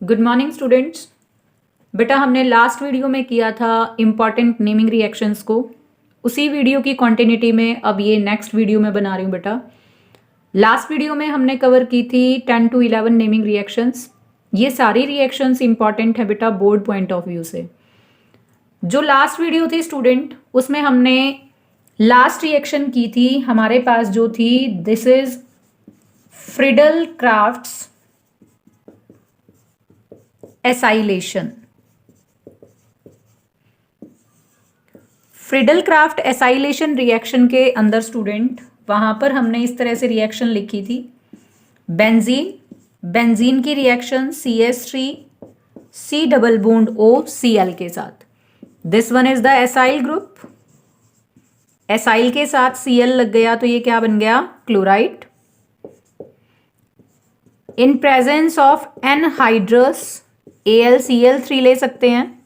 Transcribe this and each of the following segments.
Good morning students. बेटा हमने last video में किया था इम्पॉर्टेंट नेमिंग रिएक्शंस को। उसी वीडियो की कॉन्टिन्यूटी में अब ये नेक्स्ट वीडियो में बना रही हूँ बेटा। लास्ट वीडियो में हमने कवर की थी 10 to 11 नेमिंग रिएक्शंस। ये सारी रिएक्शंस इंपॉर्टेंट है बेटा बोर्ड पॉइंट ऑफ व्यू से। जो लास्ट वीडियो थी स्टूडेंट, उसमें हमने लास्ट रिएक्शन की थी, हमारे पास जो थी, this is Friedel crafts acylation. Friedel Craft acylation reaction के अंदर स्टूडेंट, वहां पर हमने इस तरह से रिएक्शन लिखी थी। बेंजीन की reaction CH3 C double bond OCl के साथ। This one is the acyl group. Acyl के साथ Cl लग गया तो ये क्या बन गया? Chloride. In presence of anhydrous AlCl3 ले सकते हैं,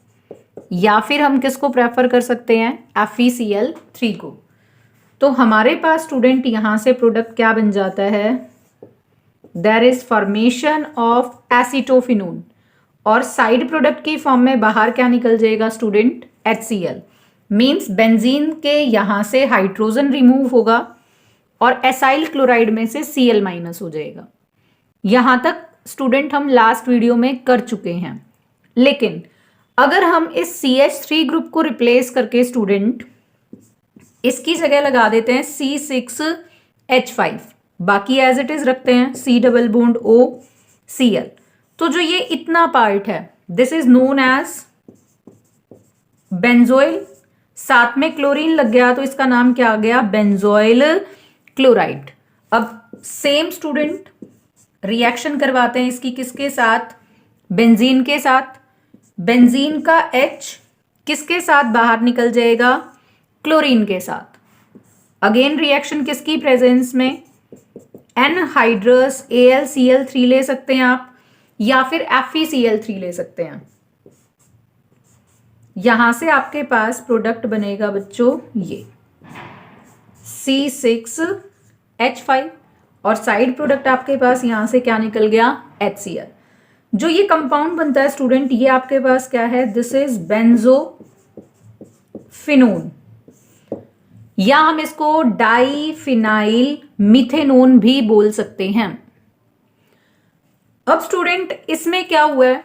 या फिर हम किसको प्रेफर कर सकते हैं? FeCl3 को। तो हमारे पास स्टूडेंट यहां से प्रोडक्ट क्या बन जाता है? There is formation of acetophenone, और साइड प्रोडक्ट की फॉर्म में बाहर क्या निकल जाएगा स्टूडेंट? HCl। मीन्स बेंजीन के यहां से हाइड्रोजन रिमूव होगा और एसाइल क्लोराइड में से Cl माइनस हो जाएगा। यहां तक स्टूडेंट हम लास्ट वीडियो में कर चुके हैं। लेकिन अगर हम इस CH3 ग्रुप को रिप्लेस करके स्टूडेंट इसकी जगह लगा देते हैं C6H5, बाकी एज इट इज रखते हैं C डबल बॉन्ड OCl, तो जो ये इतना पार्ट है this is known as benzoyl. साथ में क्लोरीन लग गया तो इसका नाम क्या आ गया? Benzoyl chloride. अब सेम स्टूडेंट रिएक्शन करवाते हैं इसकी किसके साथ? बेंजीन के साथ। बेंजीन का H किसके साथ बाहर निकल जाएगा? क्लोरीन के साथ। अगेन रिएक्शन किसकी प्रेजेंस में? एनहाइड्रस AlCl3 ले सकते हैं आप, या फिर FeCl3 ले सकते हैं। यहां से आपके पास प्रोडक्ट बनेगा बच्चों ये C6H5, और साइड प्रोडक्ट आपके पास यहां से क्या निकल गया? HCl। जो ये कंपाउंड बनता है स्टूडेंट, ये आपके पास क्या है? दिस इज बेंजोफिनोन, या हम इसको डाइफिनाइल मिथेनोन भी बोल सकते हैं। अब स्टूडेंट इसमें क्या हुआ है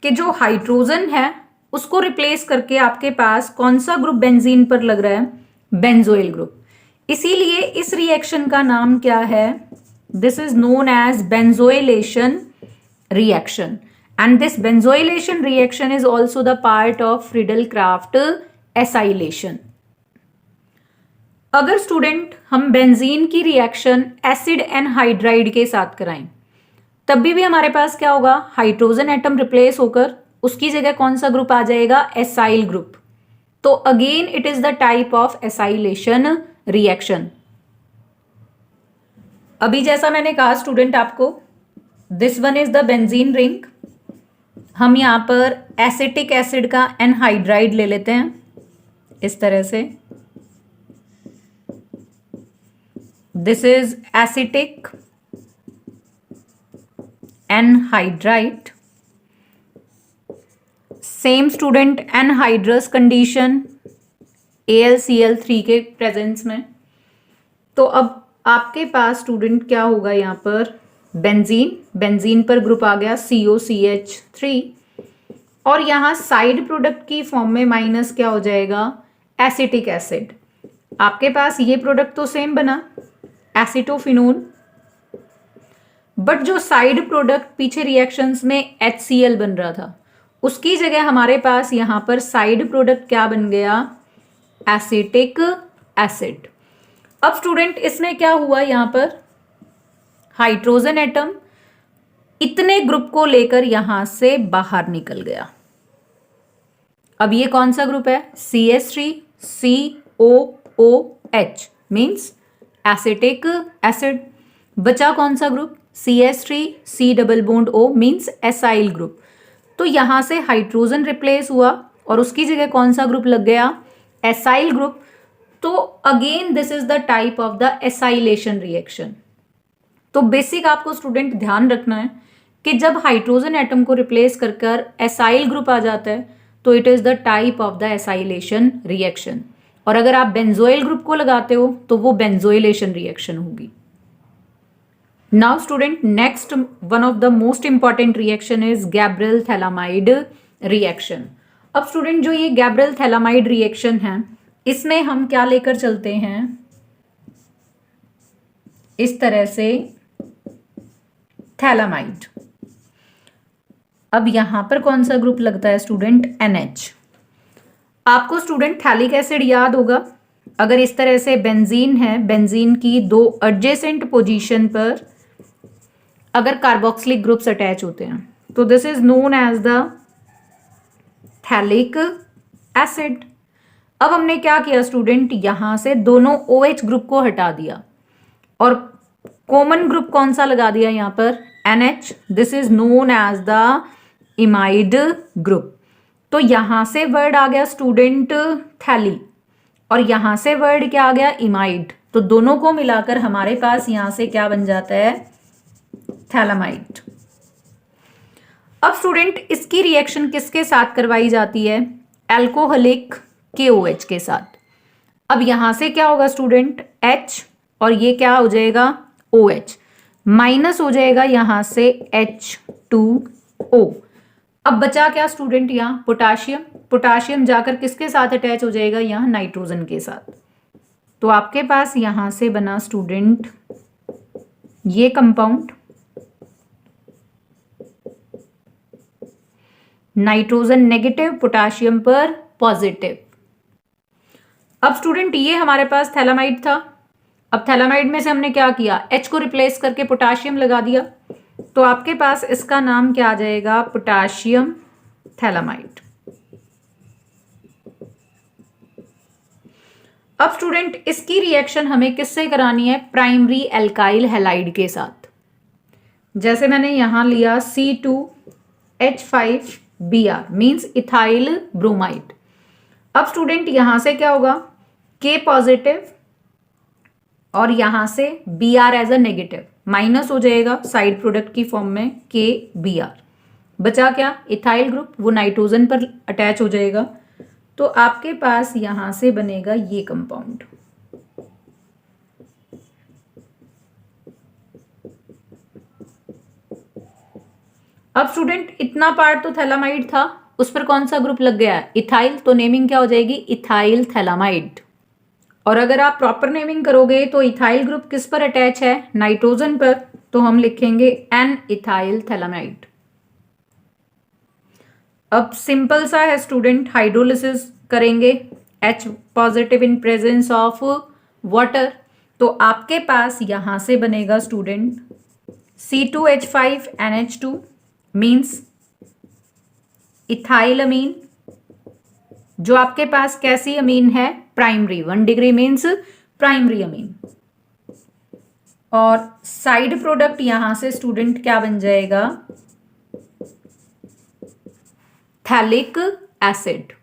कि जो हाइड्रोजन है उसको रिप्लेस करके आपके पास कौन सा ग्रुप बेंजीन पर लग रहा है? Benzoyl group. इसीलिए इस रिएक्शन का नाम क्या है? This is known as benzoylation reaction, and this benzoylation reaction is also the part of Friedel Craft acylation. अगर स्टूडेंट हम बेंजीन की रिएक्शन एसिड एनहाइड्राइड के साथ कराएं, तब भी हमारे पास क्या होगा? हाइड्रोजन एटम रिप्लेस होकर उसकी जगह कौन सा ग्रुप आ जाएगा? Acyl group. तो again it is the type of acylation reaction. अभी जैसा मैंने कहा स्टूडेंट आपको, this one is the benzene ring. हम यहां पर एसिटिक एसिड का एनहाइड्राइड ले लेते हैं इस तरह से। This is acetic anhydride. Same student anhydrous condition AlCl3 के प्रेजेंस में। तो अब आपके पास स्टूडेंट क्या होगा? यहां पर बेंजीन पर ग्रुप आ गया COCH3, और यहां साइड प्रोडक्ट की फॉर्म में माइनस क्या हो जाएगा? Acetic acid. आपके पास ये प्रोडक्ट तो सेम बना एसिटोफिनोन, बट जो साइड प्रोडक्ट पीछे रिएक्शंस में HCl बन रहा था, उसकी जगह हमारे पास यहां पर साइड प्रोडक्ट क्या बन गया? Acetic acid. अब स्टूडेंट इसमें क्या हुआ? यहां पर हाइड्रोजन एटम इतने ग्रुप को लेकर यहां से बाहर निकल गया। अब ये कौन सा ग्रुप है? CH3COOH means acetic acid. बचा कौन सा group? CH3 C double bond O means acyl group. तो यहां से हाइड्रोजन रिप्लेस हुआ और उसकी जगह कौन सा ग्रुप लग गया? Acyl group. तो again this is the type of the acylation reaction. तो बेसिक आपको स्टूडेंट ध्यान रखना है कि जब हाइड्रोजन एटम को रिप्लेस कर कर एसाइल ग्रुप आ जाता है तो it is the type of the acylation reaction, और अगर आप बेंजोइल ग्रुप को लगाते हो तो वो बेंजोइलेशन रिएक्शन होगी। Now student, next one of the most important reaction is Gabriel phthalimide reaction. अब स्टूडेंट, जो ये गैब्रियल थैलामाइड रिएक्शन है, इसमें हम क्या लेकर चलते हैं, इस तरह से थैलामाइड। अब यहां पर कौन सा ग्रुप लगता है स्टूडेंट, NH। आपको स्टूडेंट थैलिक एसिड याद होगा। अगर इस तरह से बेंजीन है, बेंजीन की दो एडजेसेंट पोजीशन पर अगर कार्बोक्सिलिक ग्रुप्स अटैच होते हैं तो this is known as the phthalic acid. अब हमने क्या किया स्टूडेंट, यहां से दोनों OH ग्रुप को हटा दिया और कॉमन ग्रुप कौन सा लगा दिया यहां पर, NH। This is known as the imide group. तो यहां से वर्ड आ गया स्टूडेंट थैली और यहां से वर्ड क्या आ गया, इमाइड। तो दोनों को मिलाकर हमारे पास यहां से क्या बन जाता है, थैलामाइड। अब स्टूडेंट, इसकी रिएक्शन किसके साथ करवाई जाती है, एल्कोहलिक KOH के साथ। अब यहां से क्या होगा स्टूडेंट, H और ये क्या हो जाएगा, OH, माइनस हो जाएगा यहां से H2O। अब बचा क्या स्टूडेंट, यहां पोटाशियम। पोटाशियम जाकर किसके साथ अटैच हो जाएगा, यहां नाइट्रोजन के साथ। तो आपके पास यहां से बना स्टूडेंट ये कंपाउंड, नाइट्रोजन नेगेटिव, पोटाशियम पर पॉजिटिव। अब स्टूडेंट, ये हमारे पास थैलामाइड था। अब थैलामाइड में से हमने क्या किया, H को रिप्लेस करके पोटाशियम लगा दिया, तो आपके पास इसका नाम क्या आ जाएगा, पोटाशियम थैलामाइड। अब स्टूडेंट, इसकी रिएक्शन हमें किससे करानी है, प्राइमरी एल्काइल हैलाइड के साथ। जैसे मैंने यहां लिया C2H5Br मींस इथाइल ब्रोमाइड। अब स्टूडेंट, यहां से क्या होगा, K पॉजिटिव और यहां से Br as a negative, minus हो जाएगा साइड प्रोडक्ट की फॉर्म में KBr। बचा क्या, इथाइल ग्रुप, वो नाइट्रोजन पर अटैच हो जाएगा। तो आपके पास यहां से बनेगा ये कंपाउंड। अब स्टूडेंट, इतना पार्ट तो थैलामाइड था, उस पर कौन सा ग्रुप लग गया, इथाइल। तो नेमिंग क्या हो जाएगी, इथाइल थैलामाइड। और अगर आप प्रॉपर नेमिंग करोगे तो इथाइल ग्रुप किस पर अटैच है, नाइट्रोजन पर, तो हम लिखेंगे N इथाइल थैलामाइड। अब सिंपल सा है स्टूडेंट, हाइड्रोलिसिस करेंगे, H positive in presence of water, तो आपके पास यहां से बनेगा स्टूडेंट C2H5NH2 मीन्स इथाइल अमीन, जो आपके पास कैसी अमीन है, primary, 1 degree means primary amine. और साइड प्रोडक्ट यहां से स्टूडेंट क्या बन जाएगा, थैलिक एसिड।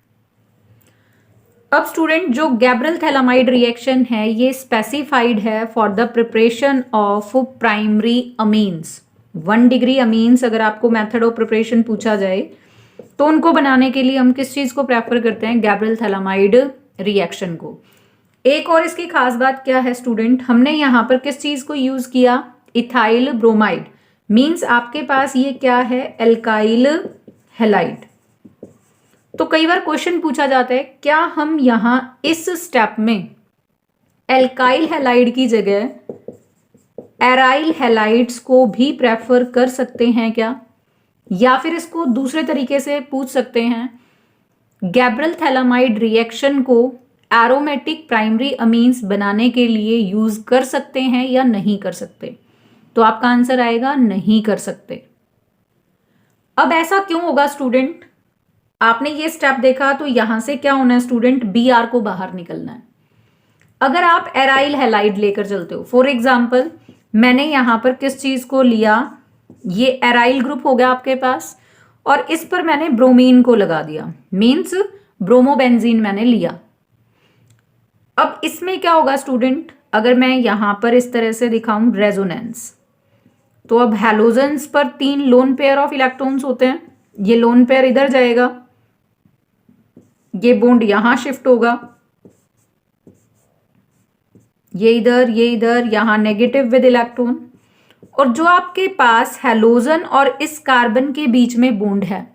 अब स्टूडेंट, जो गैब्रियल थैलामाइड रिएक्शन है ये स्पेसिफाइड है for the preparation of primary amines. 1 degree amines अगर आपको मेथड ऑफ प्रिपरेशन पूछा जाए तो उनको बनाने के लिए हम किस चीज को प्रेफर करते हैं, गैब्रियल थैलामाइड रिएक्शन को। एक और इसकी खास बात क्या है स्टूडेंट, हमने यहां पर किस चीज को यूज किया, इथाइल ब्रोमाइड मींस आपके पास ये क्या है, एल्काइल हैलाइड। तो कई बार क्वेश्चन पूछा जाता है, क्या हम यहां इस स्टेप में एल्काइल हैलाइड की जगह एराइल हैलाइड्स को भी प्रेफर कर सकते हैं क्या, या फिर इसको दूसरे तरीके से पूछ सकते हैं, गैब्रियल थैलामाइड रिएक्शन को एरोमेटिक प्राइमरी अमीन्स बनाने के लिए यूज कर सकते हैं या नहीं कर सकते। तो आपका आंसर आएगा नहीं कर सकते। अब ऐसा क्यों होगा स्टूडेंट, आपने ये स्टेप देखा तो यहां से क्या होना है स्टूडेंट, Br को बाहर निकलना है। अगर आप एराइल हैलाइड लेकर चलते हो, फॉर एग्जाम्पल मैंने यहां पर किस चीज को लिया, ये एराइल ग्रुप हो गया आपके पास, और इस पर मैंने ब्रोमीन को लगा दिया, मींस ब्रोमोबेंजीन मैंने लिया। अब इसमें क्या होगा स्टूडेंट, अगर मैं यहां पर इस तरह से दिखाऊं रेजोनेंस, तो अब हैलोजेंस पर 3 लोन पेयर ऑफ इलेक्ट्रॉन्स होते हैं, ये लोन पेयर इधर जाएगा, ये बॉन्ड यहां शिफ्ट होगा, ये इधर, यहां नेगेटिव विद इलेक्ट्रॉन। और जो आपके पास हैलोजन और इस कार्बन के बीच में बॉन्ड है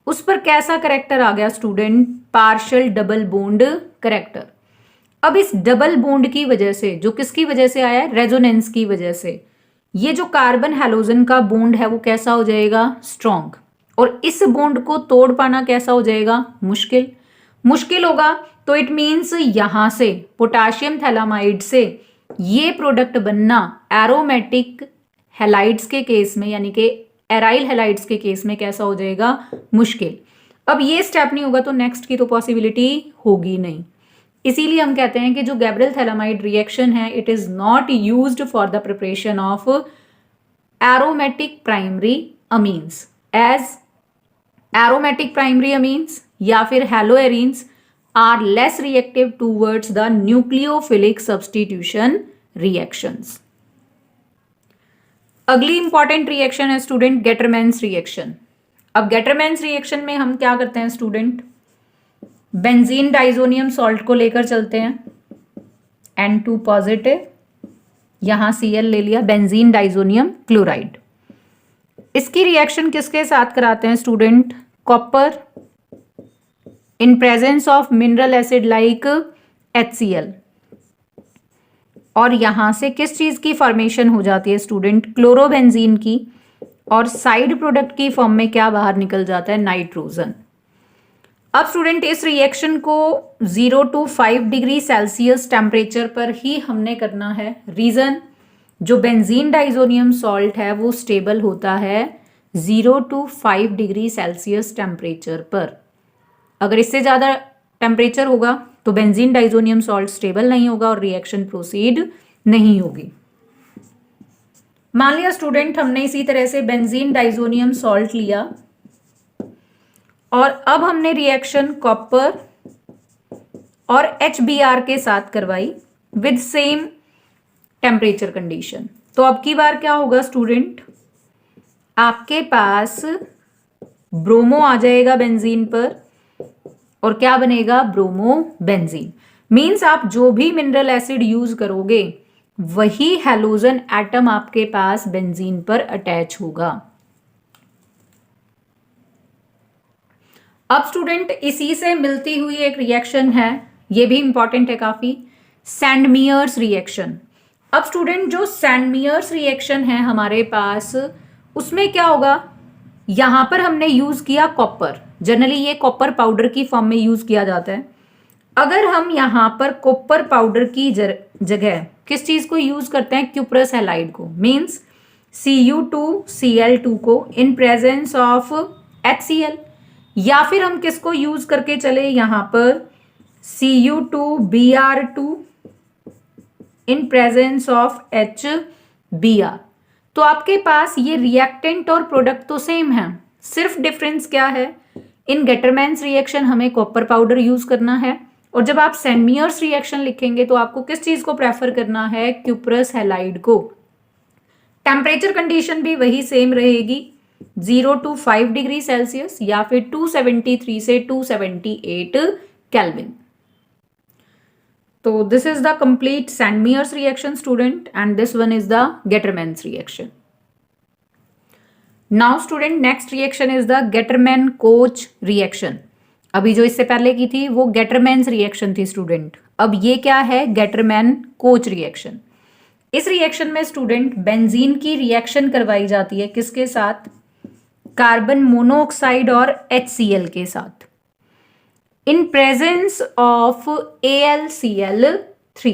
उस पर कैसा करेक्टर आ गया student? Partial double bond character. अब इस डबल बॉन्ड की वजह से, जो किसकी वजह से आया है? रेजोनेंस की वजह से, ये जो कार्बन हैलोजन का बॉन्ड है वो कैसा हो जाएगा? स्ट्रॉन्ग। और इस बॉन्ड को तोड़ पाना कैसा हो जाएगा? मुश्किल होगा। तो इट मीन्स यहां से पोटाशियम थैलामाइड से ये प्रोडक्ट बनना एरोमेटिक हैलाइड्स के केस में, यानी कि एराइल हैलाइड्स के केस में कैसा हो जाएगा? मुश्किल। अब ये स्टेप नहीं होगा तो नेक्स्ट की तो पॉसिबिलिटी होगी नहीं। इसीलिए हम कहते हैं कि जो गैब्रियल थैलामाइड रिएक्शन है it is not used for the preparation of aromatic primary amines, as aromatic primary amines या फिर haloarenes are less reactive towards the nucleophilic substitution reactions. अगली इंपॉर्टेंट रिएक्शन है स्टूडेंट गेटरमैन्स रिएक्शन। अब Gattermann's reaction में हम क्या करते हैं स्टूडेंट? बेंजीन डाइजोनियम सॉल्ट को लेकर चलते हैं, N2 पॉजिटिव, यहां Cl ले लिया, बेंजीन डाइजोनियम क्लोराइड। इसकी रिएक्शन किसके साथ कराते हैं student? Copper in presence of mineral acid like HCl। और यहां से किस चीज की फॉर्मेशन हो जाती है स्टूडेंट? क्लोरोबेंजीन की। और साइड प्रोडक्ट की फॉर्म में क्या बाहर निकल जाता है? नाइट्रोजन। अब स्टूडेंट इस रिएक्शन को 0 to 5 डिग्री सेल्सियस टेम्परेचर पर ही हमने करना है। रीजन, जो बेंजीन डाइजोनियम सॉल्ट है वो स्टेबल होता है 0 to 5 डिग्री सेल्सियस टेम्परेचर पर। अगर इससे ज़्यादा टेम्परेचर होगा तो बेंजीन डाइजोनियम सॉल्ट स्टेबल नहीं होगा और रिएक्शन प्रोसीड नहीं होगी। मान लिया स्टूडेंट हमने इसी तरह से बेंजीन डाइजोनियम सॉल्ट लिया और अब हमने रिएक्शन कॉपर और HBr के साथ करवाई विद सेम टेम्परेचर कंडीशन। तो अब की बार क्या होगा स्टूडेंट? आपके पास ब्रोमो आ जाएगा बेंजीन पर और क्या बनेगा? Bromo benzene. मीन्स आप जो भी मिनरल एसिड यूज करोगे वही हैलोजन एटम आपके पास बेंजीन पर अटैच होगा। अब स्टूडेंट इसी से मिलती हुई एक रिएक्शन है, ये भी इंपॉर्टेंट है काफी, सैंडमियर्स रिएक्शन। अब स्टूडेंट जो सैंडमियर्स रिएक्शन है हमारे पास, उसमें क्या होगा? यहां पर हमने यूज किया कॉपर। जनरली ये कॉपर पाउडर की फॉर्म में यूज किया जाता है। अगर हम यहां पर कॉपर पाउडर की जगह किस चीज को यूज करते हैं? क्यूप्रस हैलाइड को। मींस Cu2Cl2 को इन प्रेजेंस ऑफ HCl, या फिर हम किसको यूज करके चले यहां पर? Cu2Br2 in presence of HBr। तो आपके पास ये रिएक्टेंट और प्रोडक्ट तो सेम है, सिर्फ डिफरेंस क्या है? इन गेटरमैन्स रिएक्शन हमें कॉपर पाउडर यूज करना है और जब आप सैंडमियर्स रिएक्शन लिखेंगे तो आपको किस चीज को प्रेफर करना है? क्यूप्रस हैलाइड को। टेम्परेचर कंडीशन भी वही सेम रहेगी, 0 to 5 डिग्री सेल्सियस या फिर 273 से 278 केल्विन। तो this is the complete Sandmeyer's reaction student and this one is the Gattermann's reaction. Now student next reaction is the Gattermann Koch reaction. अभी जो इससे पहले की थी वो गेटरमैन्स रिएक्शन थी स्टूडेंट, अब ये क्या है? Gattermann Koch reaction. इस रिएक्शन में स्टूडेंट बेंजीन की रिएक्शन करवाई जाती है किसके साथ? कार्बन मोनोऑक्साइड और HCl के साथ इन प्रेजेंस ऑफ AlCl3,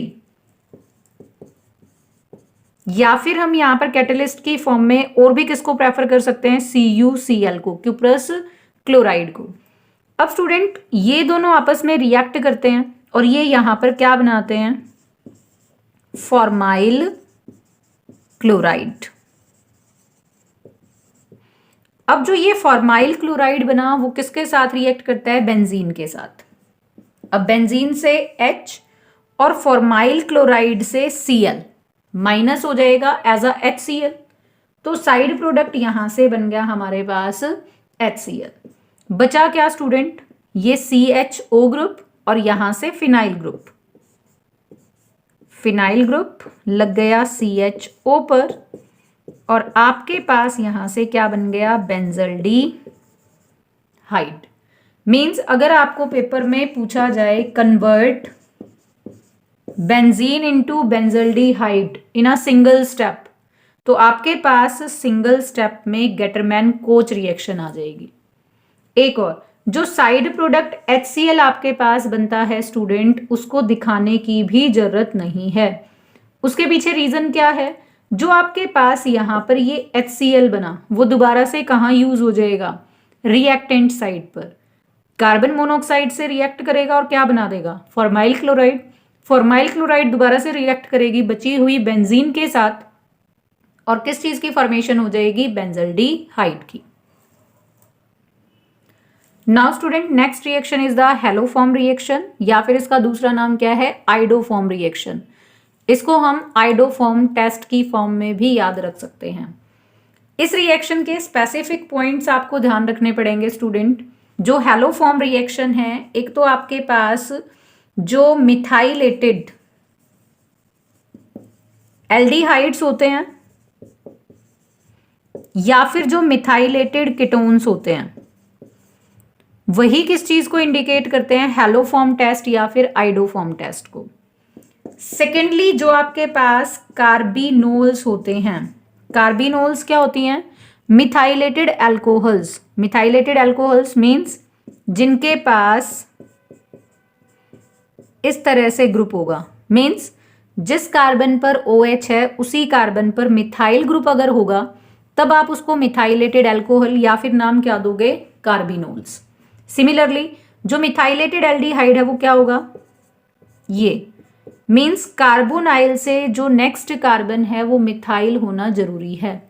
या फिर हम यहां पर कैटलिस्ट की फॉर्म में और भी किसको प्रेफर कर सकते हैं? CuCl को, क्यूप्रस क्लोराइड को। अब स्टूडेंट ये दोनों आपस में रिएक्ट करते हैं और ये यहां पर क्या बनाते हैं? Formyl chloride. अब जो ये फॉर्माइल क्लोराइड बना वो किसके साथ रिएक्ट करता है? बेंजीन के साथ। अब बेंजीन से H और फॉर्माइल क्लोराइड से Cl माइनस हो जाएगा एज अ HCl तो साइड प्रोडक्ट यहां से बन गया हमारे पास HCl। बचा क्या स्टूडेंट, ये CHO ग्रुप और यहां से फिनाइल ग्रुप। फिनाइल ग्रुप लग गया CHO पर और आपके पास यहां से क्या बन गया, बेंजल्डिहाइड। मींस अगर आपको पेपर में पूछा जाए convert benzene into benzaldehyde in a single step, तो आपके पास सिंगल स्टेप में गेटरमैन कोच रिएक्शन आ जाएगी। एक और जो साइड प्रोडक्ट HCl आपके पास बनता है स्टूडेंट, उसको दिखाने की भी जरूरत नहीं है। उसके पीछे रीजन क्या है, जो आपके पास यहां पर ये HCl बना वो दोबारा से कहां यूज हो जाएगा, रिएक्टेंट साइड पर। कार्बन मोनोऑक्साइड से रिएक्ट करेगा और क्या बना देगा, फॉर्माइल क्लोराइड। फॉर्माइल क्लोराइड दोबारा से रिएक्ट करेगी बची हुई बेंजीन के साथ और किस चीज की फॉर्मेशन हो जाएगी, बेंजल्डिहाइड की। Now student next reaction is the haloform reaction, या फिर इसका दूसरा नाम क्या है, आइडोफॉर्म रिएक्शन। इसको हम आइडोफॉर्म टेस्ट की फॉर्म में भी याद रख सकते हैं। इस रिएक्शन के स्पेसिफिक पॉइंट्स आपको ध्यान रखने पड़ेंगे स्टूडेंट। जो हेलोफॉर्म रिएक्शन है, एक तो आपके पास जो मिथाइलेटेड एल्डिहाइड्स होते हैं या फिर जो मिथाइलेटेड कीटोन्स होते हैं, वही किस चीज को इंडिकेट करते हैं, हेलोफॉर्म टेस्ट या फिर आइडोफॉर्म टेस्ट को। सेकेंडली जो आपके पास कार्बिनोल्स होते हैं, कार्बिनोल्स क्या होती हैं, methylated alcohols. Methylated alcohols means जिनके पास इस तरह से ग्रुप होगा, मींस जिस कार्बन पर OH है उसी कार्बन पर मिथाइल ग्रुप अगर होगा तब आप उसको मिथाइलेटेड एल्कोहल या फिर नाम क्या दोगे, कार्बिनोल्स। सिमिलरली जो मिथाइलेटेड एल्डिहाइड है वो क्या होगा, ये मींस कार्बोनाइल से जो नेक्स्ट कार्बन है वो मिथाइल होना जरूरी है।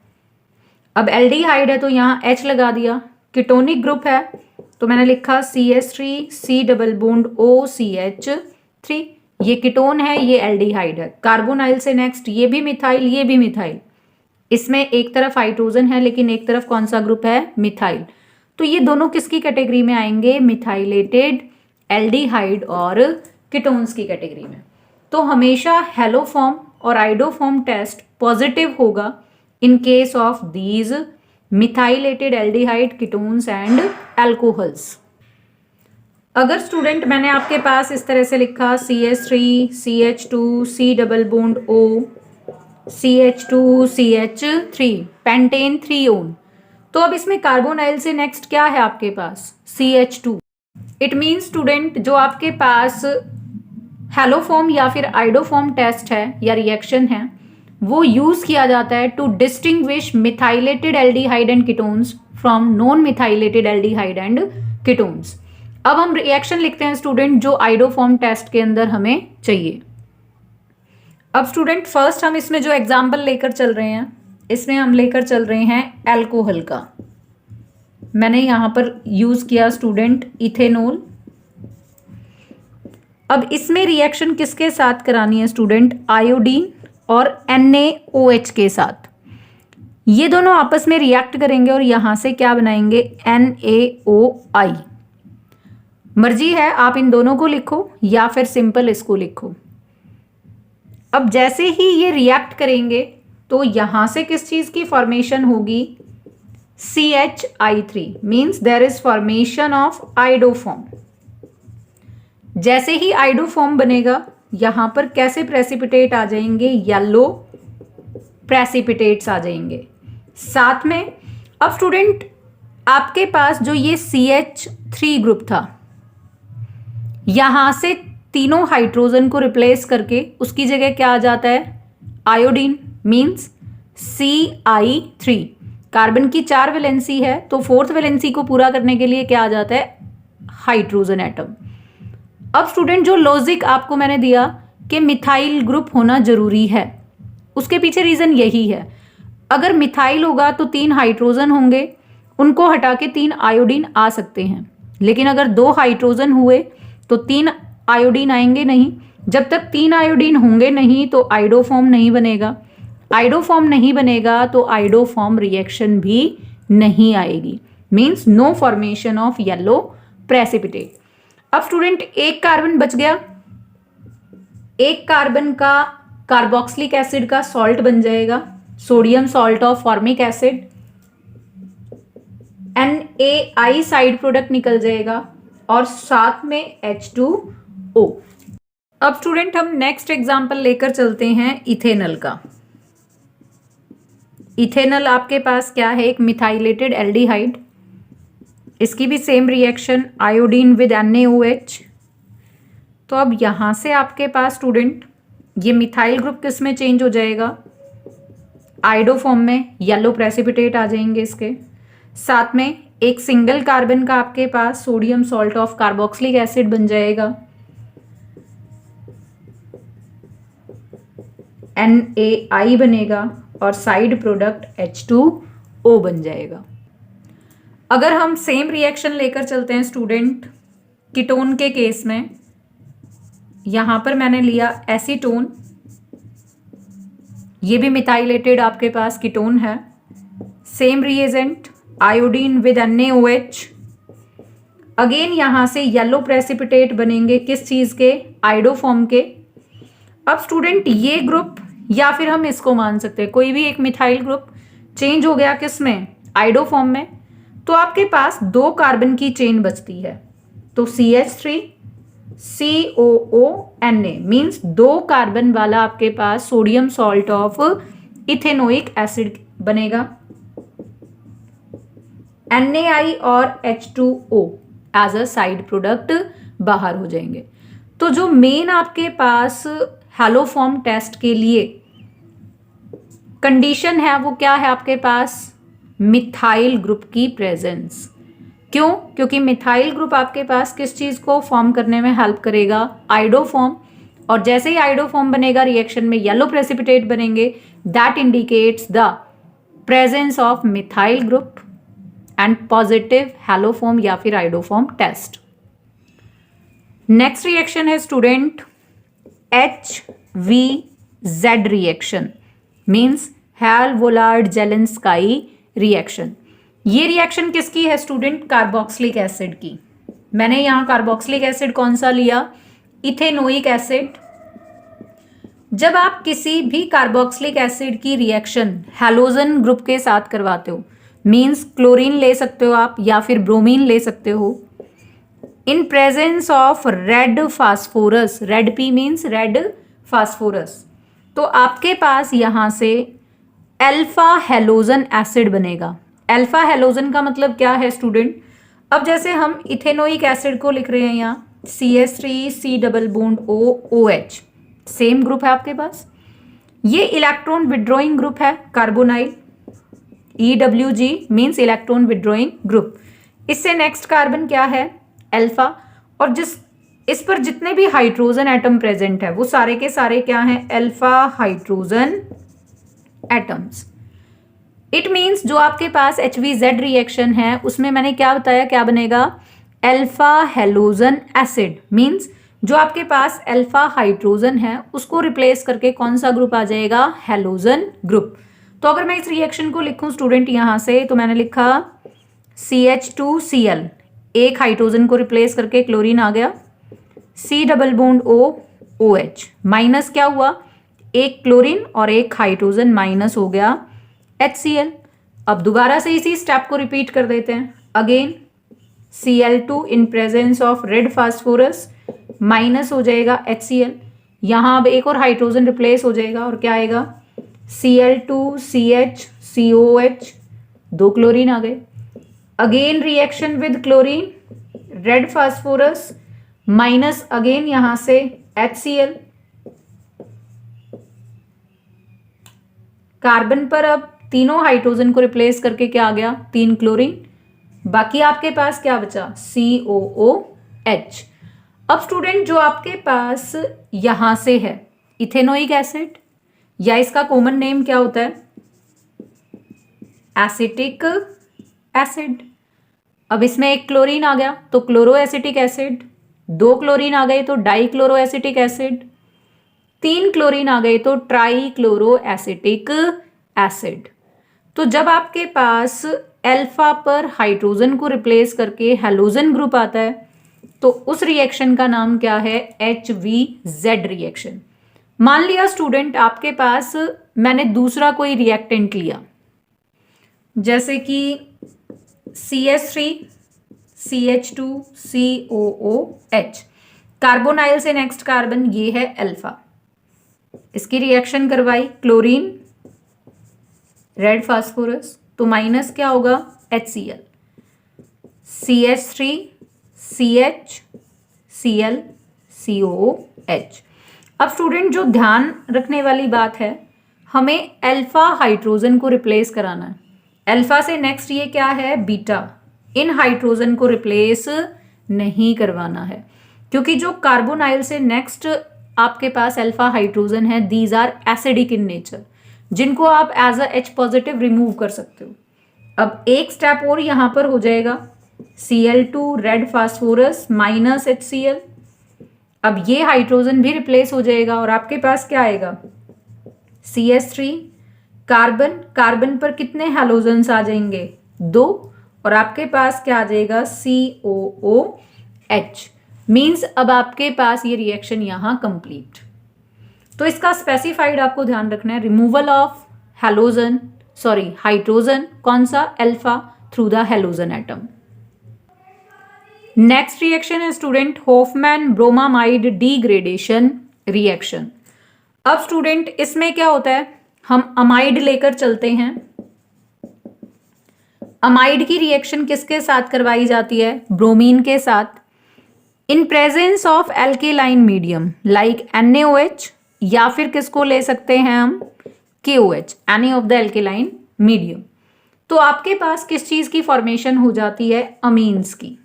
अब एल्डिहाइड है तो यहां H लगा दिया, कीटोनिक ग्रुप है तो मैंने लिखा CH3 C double bond OCH3, ये कीटोन है, ये एल्डिहाइड है। कार्बोनाइल से नेक्स्ट ये भी मिथाइल, ये भी मिथाइल, इसमें एक तरफ हाइड्रोजन है लेकिन एक तरफ कौन सा ग्रुप है, मिथाइल। तो ये दोनों किसकी कैटेगरी में आएंगे, मिथाइलेटेड एल्डिहाइड और कीटोन्स की कैटेगरी में। तो हमेशा हेलोफॉर्म और आइडोफॉर्म टेस्ट पॉजिटिव होगा in case of these methylated aldehyde, ketones and alcohols. अगर स्टूडेंट मैंने आपके पास इस तरह से लिखा CH3 CH2 C double bond O CH2 CH3 pentane 3 तो अब इसमें कार्बोनाइल से नेक्स्ट क्या है आपके पास, CH2। इट मीन स्टूडेंट जो आपके पास हेलोफॉर्म या फिर आइडोफॉर्म टेस्ट है या रिएक्शन है वो यूज किया जाता है to distinguish methylated aldehyde and ketones from non methylated aldehyde and ketones. अब हम रिएक्शन लिखते हैं स्टूडेंट जो आइडोफॉर्म टेस्ट के अंदर हमें चाहिए। अब स्टूडेंट फर्स्ट हम इसमें जो एग्जाम्पल लेकर चल रहे हैं, इसमें हम लेकर चल रहे हैं एल्कोहल का। मैंने यहां पर यूज किया स्टूडेंट इथेनॉल। अब इसमें रिएक्शन किसके साथ करानी है स्टूडेंट, आयोडीन और NaOH के साथ। ये दोनों आपस में रिएक्ट करेंगे और यहां से क्या बनाएंगे, NaOI। मर्जी है आप इन दोनों को लिखो या फिर सिंपल इसको लिखो। अब जैसे ही ये रिएक्ट करेंगे तो यहां से किस चीज की फॉर्मेशन होगी, CHI3 means there is formation of iodoform. जैसे ही आइडोफॉर्म बनेगा यहां पर कैसे प्रेसिपिटेट आ जाएंगे, येलो प्रेसिपिटेट्स आ जाएंगे साथ में। अब स्टूडेंट आपके पास जो ये CH3 ग्रुप था, यहां से तीनों हाइड्रोजन को रिप्लेस करके उसकी जगह क्या आ जाता है, आयोडीन मीन्स CI3। कार्बन की 4 वैलेंसी है तो 4th वैलेंसी को पूरा करने के लिए क्या आ जाता है, हाइड्रोजन एटम। अब स्टूडेंट जो लॉजिक आपको मैंने दिया कि मिथाइल ग्रुप होना जरूरी है, उसके पीछे रीजन यही है। अगर मिथाइल होगा तो 3 हाइड्रोजन होंगे, उनको हटा के 3 आयोडीन आ सकते हैं, लेकिन अगर 2 हाइड्रोजन हुए तो 3 आयोडीन आएंगे नहीं। जब तक 3 आयोडीन होंगे नहीं तो आइडोफॉर्म नहीं बनेगा। आइडोफॉर्म नहीं बनेगा तो आइडोफॉर्म रिएक्शन भी नहीं आएगी, means no formation of yellow precipitate. अब स्टूडेंट एक कार्बन बच गया, एक कार्बन का कार्बोक्सिलिक एसिड का सॉल्ट बन जाएगा, sodium salt of formic acid, NaI side product निकल जाएगा और साथ में H2O। अब स्टूडेंट हम नेक्स्ट एग्जांपल लेकर चलते हैं इथेनॉल का। इथेनॉल आपके पास क्या है, एक मिथाइलेटेड एल्डिहाइड, इसकी भी same reaction iodine with NaOH। तो अब यहां से आपके पास स्टूडेंट ये मिथाइल ग्रुप किस में चेंज हो जाएगा, आइडो फॉर्म में, येलो प्रेसिपिटेट आ जाएंगे इसके साथ में। एक सिंगल कार्बन का आपके पास sodium salt of carboxylic acid बन जाएगा, NaI बनेगा और साइड प्रोडक्ट H2O बन जाएगा। अगर हम सेम रिएक्शन लेकर चलते हैं स्टूडेंट कीटोन के केस में, यहां पर मैंने लिया एसीटोन, ये भी मिथाइलेटेड आपके पास कीटोन है, same reagent iodine with NaOH। Again यहां से येलो प्रेसिपिटेट बनेंगे किस चीज के, आइडो फॉर्म के। अब स्टूडेंट ये ग्रुप या फिर हम इसको मान सकते हैं, कोई भी एक मिथाइल ग्रुप चेंज हो गया किस में, आइडो फॉर्म में, तो आपके पास 2 कार्बन की चेन बचती है, तो CH3 COONA मीन्स 2 कार्बन वाला आपके पास sodium salt of ethanoic acid बनेगा, NaI और H2O as a side product बाहर हो जाएंगे। तो जो मेन आपके पास हैलोफॉर्म टेस्ट के लिए कंडीशन है वो क्या है आपके पास, मिथाइल ग्रुप की प्रेजेंस। क्यों, क्योंकि मिथाइल ग्रुप आपके पास किस चीज को फॉर्म करने में हेल्प करेगा, आइडोफॉर्म, और जैसे ही आइडोफॉर्म बनेगा रिएक्शन में येलो प्रेसिपिटेट बनेंगे, that indicates the presence of methyl group and positive haloform या फिर आइडोफॉर्म टेस्ट। नेक्स्ट रिएक्शन है student HVZ reaction, means Hell Volhard Zelinsky reaction. ये रिएक्शन किसकी है स्टूडेंट, कार्बोक्सिलिक एसिड की। मैंने यहां कार्बोक्सिलिक एसिड कौन सा लिया, इथेनोइक एसिड। जब आप किसी भी कार्बोक्सिलिक एसिड की रिएक्शन हैलोजन ग्रुप के साथ करवाते हो, मीन्स क्लोरीन ले सकते हो आप या फिर ब्रोमीन ले सकते हो, इन presence of red phosphorus, red P means red phosphorus, तो आपके पास यहां से अल्फा हेलोजन एसिड बनेगा। अल्फा हेलोजन का मतलब क्या है स्टूडेंट, अब जैसे हम इथेनोइक एसिड को लिख रहे हैं यहाँ CH3 C double bond OH, same group है आपके पास, ये इलेक्ट्रॉन विड्रॉइंग ग्रुप है carbonyl, EWG means electron withdrawing group. इससे नेक्स्ट कार्बन क्या है, अल्फा, और इस पर जितने भी हाइड्रोजन एटम प्रेजेंट है वो सारे के सारे क्या हैं, alpha hydrogen atoms. It means जो आपके पास HVZ रिएक्शन है उसमें मैंने क्या बताया, क्या बनेगा, अल्फा हेलोजन एसिड, मीन्स जो आपके पास अल्फा हाइड्रोजन है उसको रिप्लेस करके कौन सा ग्रुप आ जाएगा, हेलोजन ग्रुप। तो अगर मैं इस रिएक्शन को लिखूं स्टूडेंट यहां से, तो मैंने लिखा CH2Cl, एक हाइड्रोजन को रिप्लेस करके क्लोरीन आ गया, C double bond OH, minus क्या हुआ, एक क्लोरीन और एक हाइड्रोजन माइनस हो गया HCl। अब दोबारा से इसी स्टेप को रिपीट कर देते हैं, again Cl2 in presence of red phosphorus, minus हो जाएगा HCl, यहां अब एक और हाइड्रोजन रिप्लेस हो जाएगा और क्या आएगा, Cl2CH COH, 2 क्लोरीन आ गए। Again reaction with chlorine, red phosphorus minus again यहां से HCl, कार्बन पर अब तीनों हाइड्रोजन को रिप्लेस करके क्या आ गया, 3 क्लोरीन, बाकी आपके पास क्या बचा, COOH। अब स्टूडेंट जो आपके पास यहां से है इथेनोइक एसिड, या इसका कॉमन नेम क्या होता है, एसिटिक एसिड। अब इसमें एक क्लोरीन आ गया तो क्लोरो एसिटिक एसिड, 2 क्लोरीन आ गए तो di chloro acetic acid, 3 chlorine आ गए तो ट्राई क्लोरो एसिटिक एसिड। तो जब आपके पास अल्फा पर हाइड्रोजन को रिप्लेस करके हैलोजन ग्रुप आता है तो उस रिएक्शन का नाम क्या है? HVZ reaction. मान लिया स्टूडेंट आपके पास मैंने दूसरा कोई रिएक्टेंट लिया, जैसे कि CH3 CH2 COOH, कार्बोनाइल से नेक्स्ट कार्बन ये है अल्फा, इसकी रिएक्शन करवाई, क्लोरीन रेड फास्फोरस, तो माइनस क्या होगा? HCl, CH3 CH Cl COOH। अब स्टूडेंट जो ध्यान रखने वाली बात है, हमें अल्फा हाइड्रोजन को रिप्लेस कराना है। अल्फा से नेक्स्ट ये क्या है? बीटा। इन हाइड्रोजन को रिप्लेस नहीं करवाना है, क्योंकि जो कार्बोनाइल से नेक्स्ट आपके पास अल्फा हाइड्रोजन है, these are acidic in nature, जिनको आप as a H positive remove कर सकते हो। अब एक स्टेप और यहां पर हो जाएगा, Cl2 red phosphorus minus HCl। अब ये हाइड्रोजन भी रिप्लेस हो जाएगा और आपके पास क्या आएगा? CH3 कार्बन, कार्बन पर कितने हैलोजन्स आ जाएंगे? 2, और आपके पास क्या आ जाएगा? COOH। मींस अब आपके पास ये रिएक्शन यहां कंप्लीट। तो इसका स्पेसिफाइड आपको ध्यान रखना है, रिमूवल ऑफ हैलोजन हाइड्रोजन, कौन सा? Alpha, through the halogen atom. Next reaction है student Hofmann bromamide degradation reaction. अब स्टूडेंट इसमें क्या होता है, हम अमाइड लेकर चलते हैं। अमाइड की रिएक्शन किसके साथ करवाई जाती है? ब्रोमीन के साथ, इन presence of alkaline medium like NaOH, या फिर किसको ले सकते हैं हम? KOH, any of the alkaline medium. तो आपके पास किस चीज की फॉर्मेशन हो जाती है? अमीन्स की।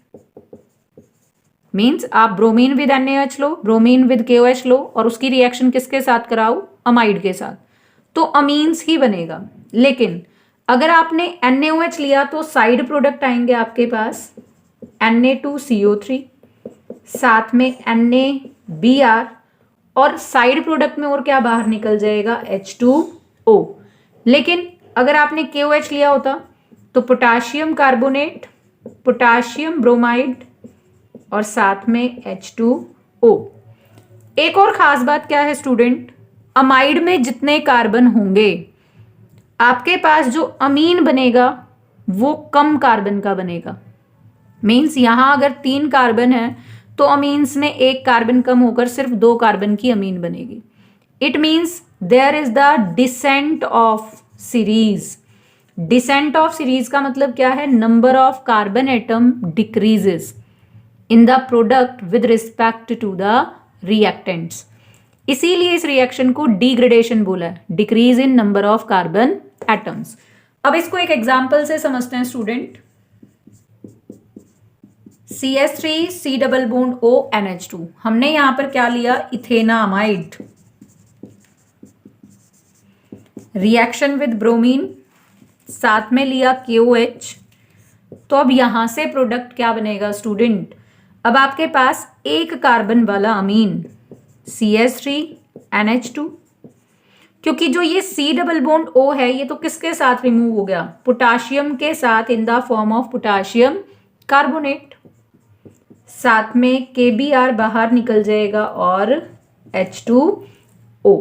मीन्स आप bromine with NaOH low, bromine with KOH लो, और उसकी रिएक्शन किसके साथ कराओ? अमाइड के साथ, तो अमीन्स ही बनेगा। लेकिन अगर आपने NaOH लिया तो साइड प्रोडक्ट आएंगे आपके पास Na2CO3, साथ में NaBr, और साइड प्रोडक्ट में और क्या बाहर निकल जाएगा? H2O। लेकिन अगर आपने KOH लिया होता तो पोटाशियम कार्बोनेट, पोटाशियम ब्रोमाइड, और साथ में H2O। एक और खास बात क्या है स्टूडेंट, अमाइड में जितने कार्बन होंगे आपके पास जो अमीन बनेगा वो कम कार्बन का बनेगा। मीन्स यहां अगर 3 कार्बन है तो अमीन्स में 1 कार्बन कम होकर सिर्फ 2 कार्बन की अमीन बनेगी। It means there is the descent of series. Descent of series का मतलब क्या है? Number of carbon atom decreases in the product with respect to the reactants. इसीलिए इस रिएक्शन को डिग्रेडेशन बोला है, decrease in number of carbon atoms. अब इसको एक एग्जांपल से समझते हैं student. CH3 C double bond O NH2, हमने यहां पर क्या लिया? इथेनामाइड, रिएक्शन विद ब्रोमीन, साथ में लिया KOH। तो अब यहां से प्रोडक्ट क्या बनेगा स्टूडेंट? अब आपके पास 1 कार्बन वाला अमीन CH3 NH2, क्योंकि जो ये C डबल बॉन्ड O है ये तो किसके साथ रिमूव हो गया? पोटाशियम के साथ, in the form of potassium carbonate. साथ में KBr बाहर निकल जाएगा और H2O।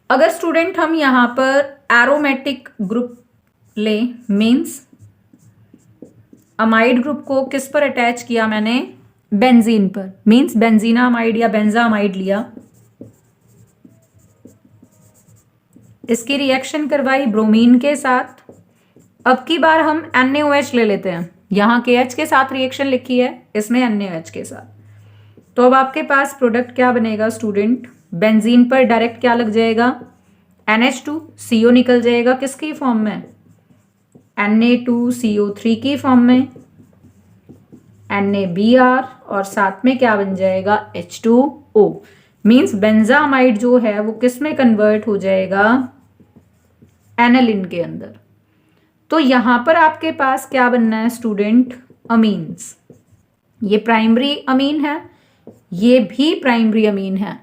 अगर स्टूडेंट हम यहां पर एरोमेटिक ग्रुप लें, मीन्स अमाइड ग्रुप को किस पर अटैच किया मैंने? बेंजीन पर, मीन्स बेंजीनामाइड या बेंजामाइड लिया, इसकी रिएक्शन करवाई ब्रोमीन के साथ। अब की बार हम NaOH ले लेते हैं, यहां KH के साथ रिएक्शन लिखी है, इसमें NaOH के साथ। तो अब आपके पास प्रोडक्ट क्या बनेगा स्टूडेंट? बेंजीन पर डायरेक्ट क्या लग जाएगा? NH2, CO निकल जाएगा किसकी फॉर्म में? Na2CO3 की फॉर्म में, NaBr, और साथ में क्या बन जाएगा? H2O। मीन्स बेंजामाइड जो है वो किस में कन्वर्ट हो जाएगा? एनालिन के अंदर। तो यहां पर आपके पास क्या बनना है स्टूडेंट? अमीन्स। ये प्राइमरी अमीन है, ये भी प्राइमरी अमीन है,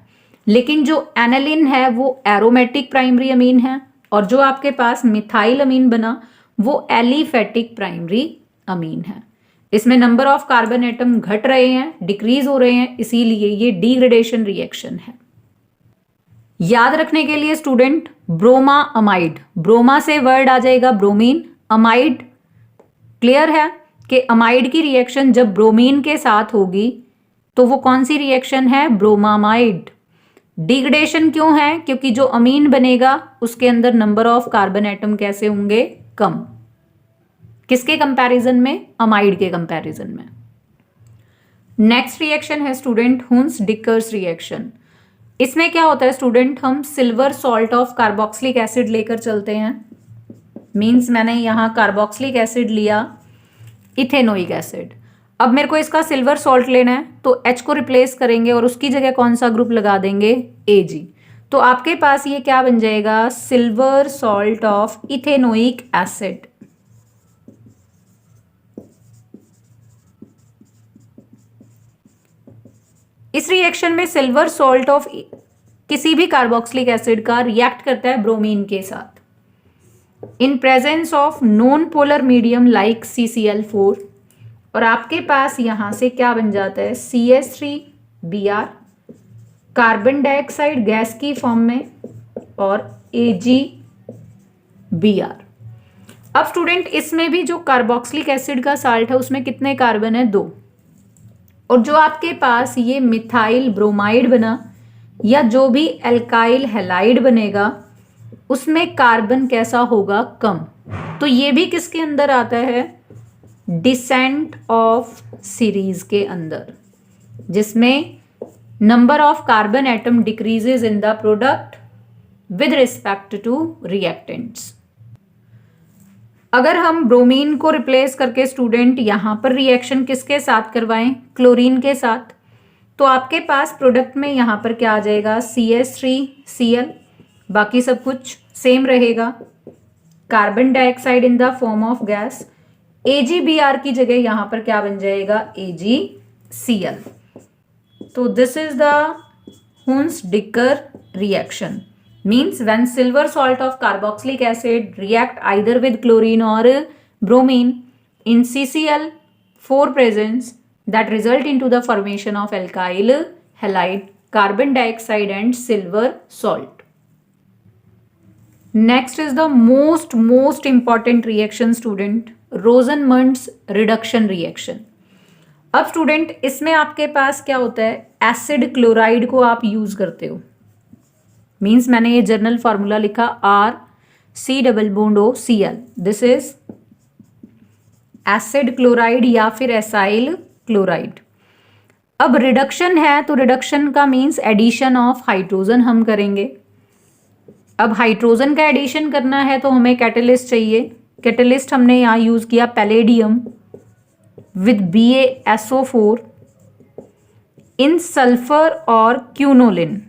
लेकिन जो एनालिन है वो एरोमेटिक प्राइमरी अमीन है, और जो आपके पास मिथाइल अमीन बना वो एलिफेटिक प्राइमरी अमीन है। इसमें नंबर ऑफ कार्बन एटम घट रहे हैं, डिक्रीज हो रहे हैं, इसीलिए ये डिग्रेडेशन रिएक्शन है। याद रखने के लिए स्टूडेंट, ब्रोमा अमाइड, ब्रोमा से वर्ड आ जाएगा ब्रोमीन, अमाइड। क्लियर है कि अमाइड की रिएक्शन जब ब्रोमीन के साथ होगी तो वो कौन सी रिएक्शन है? ब्रोमामाइड। डिग्रेडेशन क्यों है? क्योंकि जो अमीन बनेगा उसके अंदर नंबर ऑफ कार्बन एटम कैसे होंगे? कम। किसके कंपैरिजन में? अमाइड के कंपैरिजन में। नेक्स्ट रिएक्शन है स्टूडेंट हुंस डिकर्स रिएक्शन। इसमें क्या होता है स्टूडेंट, हम silver salt of carboxylic acid लेकर चलते हैं। मींस मैंने यहां कार्बोक्सिलिक एसिड लिया, इथेनोइक एसिड। अब मेरे को इसका सिल्वर सॉल्ट लेना है, तो H को रिप्लेस करेंगे और उसकी जगह कौन सा ग्रुप लगा देंगे? Ag। तो आपके पास ये क्या बन जाएगा? Silver salt of ethanoic acid. इस रिएक्शन में सिल्वर सॉल्ट ऑफ किसी भी कार्बोक्सिलिक एसिड का रिएक्ट करता है ब्रोमीन के साथ इन presence of non polar medium like CCl4, और आपके पास यहां से क्या बन जाता है? CH3Br, कार्बन डाइऑक्साइड गैस की फॉर्म में, और AgBr। अब स्टूडेंट इसमें भी जो कार्बोक्सिलिक एसिड का साल्ट है उसमें कितने कार्बन है? 2। और जो आपके पास ये मिथाइल ब्रोमाइड बना या जो भी एल्काइल हैलाइड बनेगा उसमें कार्बन कैसा होगा? कम। तो ये भी किसके अंदर आता है? डिसेंट ऑफ सीरीज के अंदर, जिसमें number of carbon atom decreases in the product with respect to reactants. अगर हम ब्रोमीन को रिप्लेस करके स्टूडेंट यहां पर रिएक्शन किसके साथ करवाएं? क्लोरीन के साथ, तो आपके पास प्रोडक्ट में यहां पर क्या आ जाएगा? CH3Cl, बाकी सब कुछ सेम रहेगा, carbon dioxide in the form of gas. AgBr की जगह यहां पर क्या बन जाएगा? AgCl। तो this is the Hunsdiecker reaction. Means when silver salt of carboxylic acid react either with chlorine or bromine in CCl4 presence that result into the formation of alkyl halide, carbon dioxide and silver salt. Next is the most important reaction student, Rosenmund's reduction reaction. अब student इसमें आपके पास क्या होता है? Acid chloride को आप use करते हो। मीन्स मैंने ये जर्नल फॉर्मूला लिखा RC+OCl, this is acid chloride या फिर एसाइल क्लोराइड। अब रिडक्शन है तो रिडक्शन का मीन्स एडिशन ऑफ हाइड्रोजन हम करेंगे। अब हाइड्रोजन का एडिशन करना है तो हमें कैटलिस्ट चाहिए। कैटलिस्ट हमने यहाँ यूज किया palladium with BaSO4 in sulphur और क्यूनोलिन।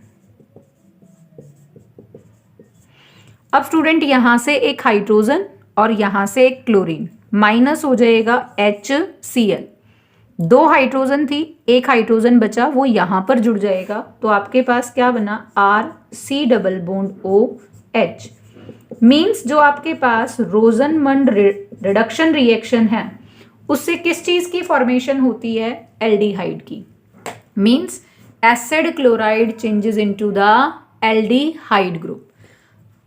अब स्टूडेंट यहां से एक हाइड्रोजन और यहां से एक क्लोरीन, माइनस हो जाएगा HCl। 2 हाइड्रोजन थी, एक हाइड्रोजन बचा, वो यहां पर जुड़ जाएगा, तो आपके पास क्या बना? RC+OH। मीन्स जो आपके पास रोजनमंड रिडक्शन रिएक्शन है उससे किस चीज की फॉर्मेशन होती है? एल्डिहाइड की। Means acid chloride changes into the aldehyde group.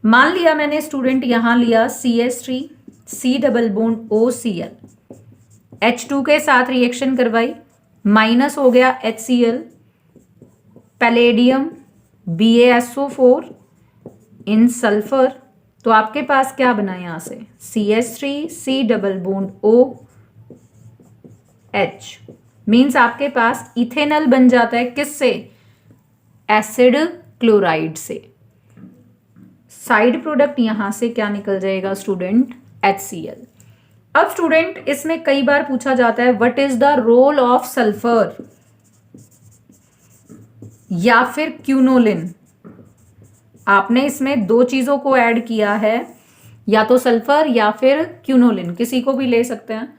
मान लिया मैंने स्टूडेंट यहां लिया CH3 C+OCl, H2 के साथ रिएक्शन करवाई, माइनस हो गया HCl, पैलेडियम BaSO4 इन सल्फर, तो आपके पास क्या बना यहां से? CH3 C+OH। मीन्स आपके पास इथेनॉल बन जाता है किससे? एसिड क्लोराइड से। साइड प्रोडक्ट यहां से क्या निकल जाएगा स्टूडेंट? HCl। अब स्टूडेंट इसमें कई बार पूछा जाता है what is the role of sulphur या फिर क्यूनोलिन। आपने इसमें 2 चीजों को ऐड किया है, या तो सल्फर या फिर क्यूनोलिन, किसी को भी ले सकते हैं।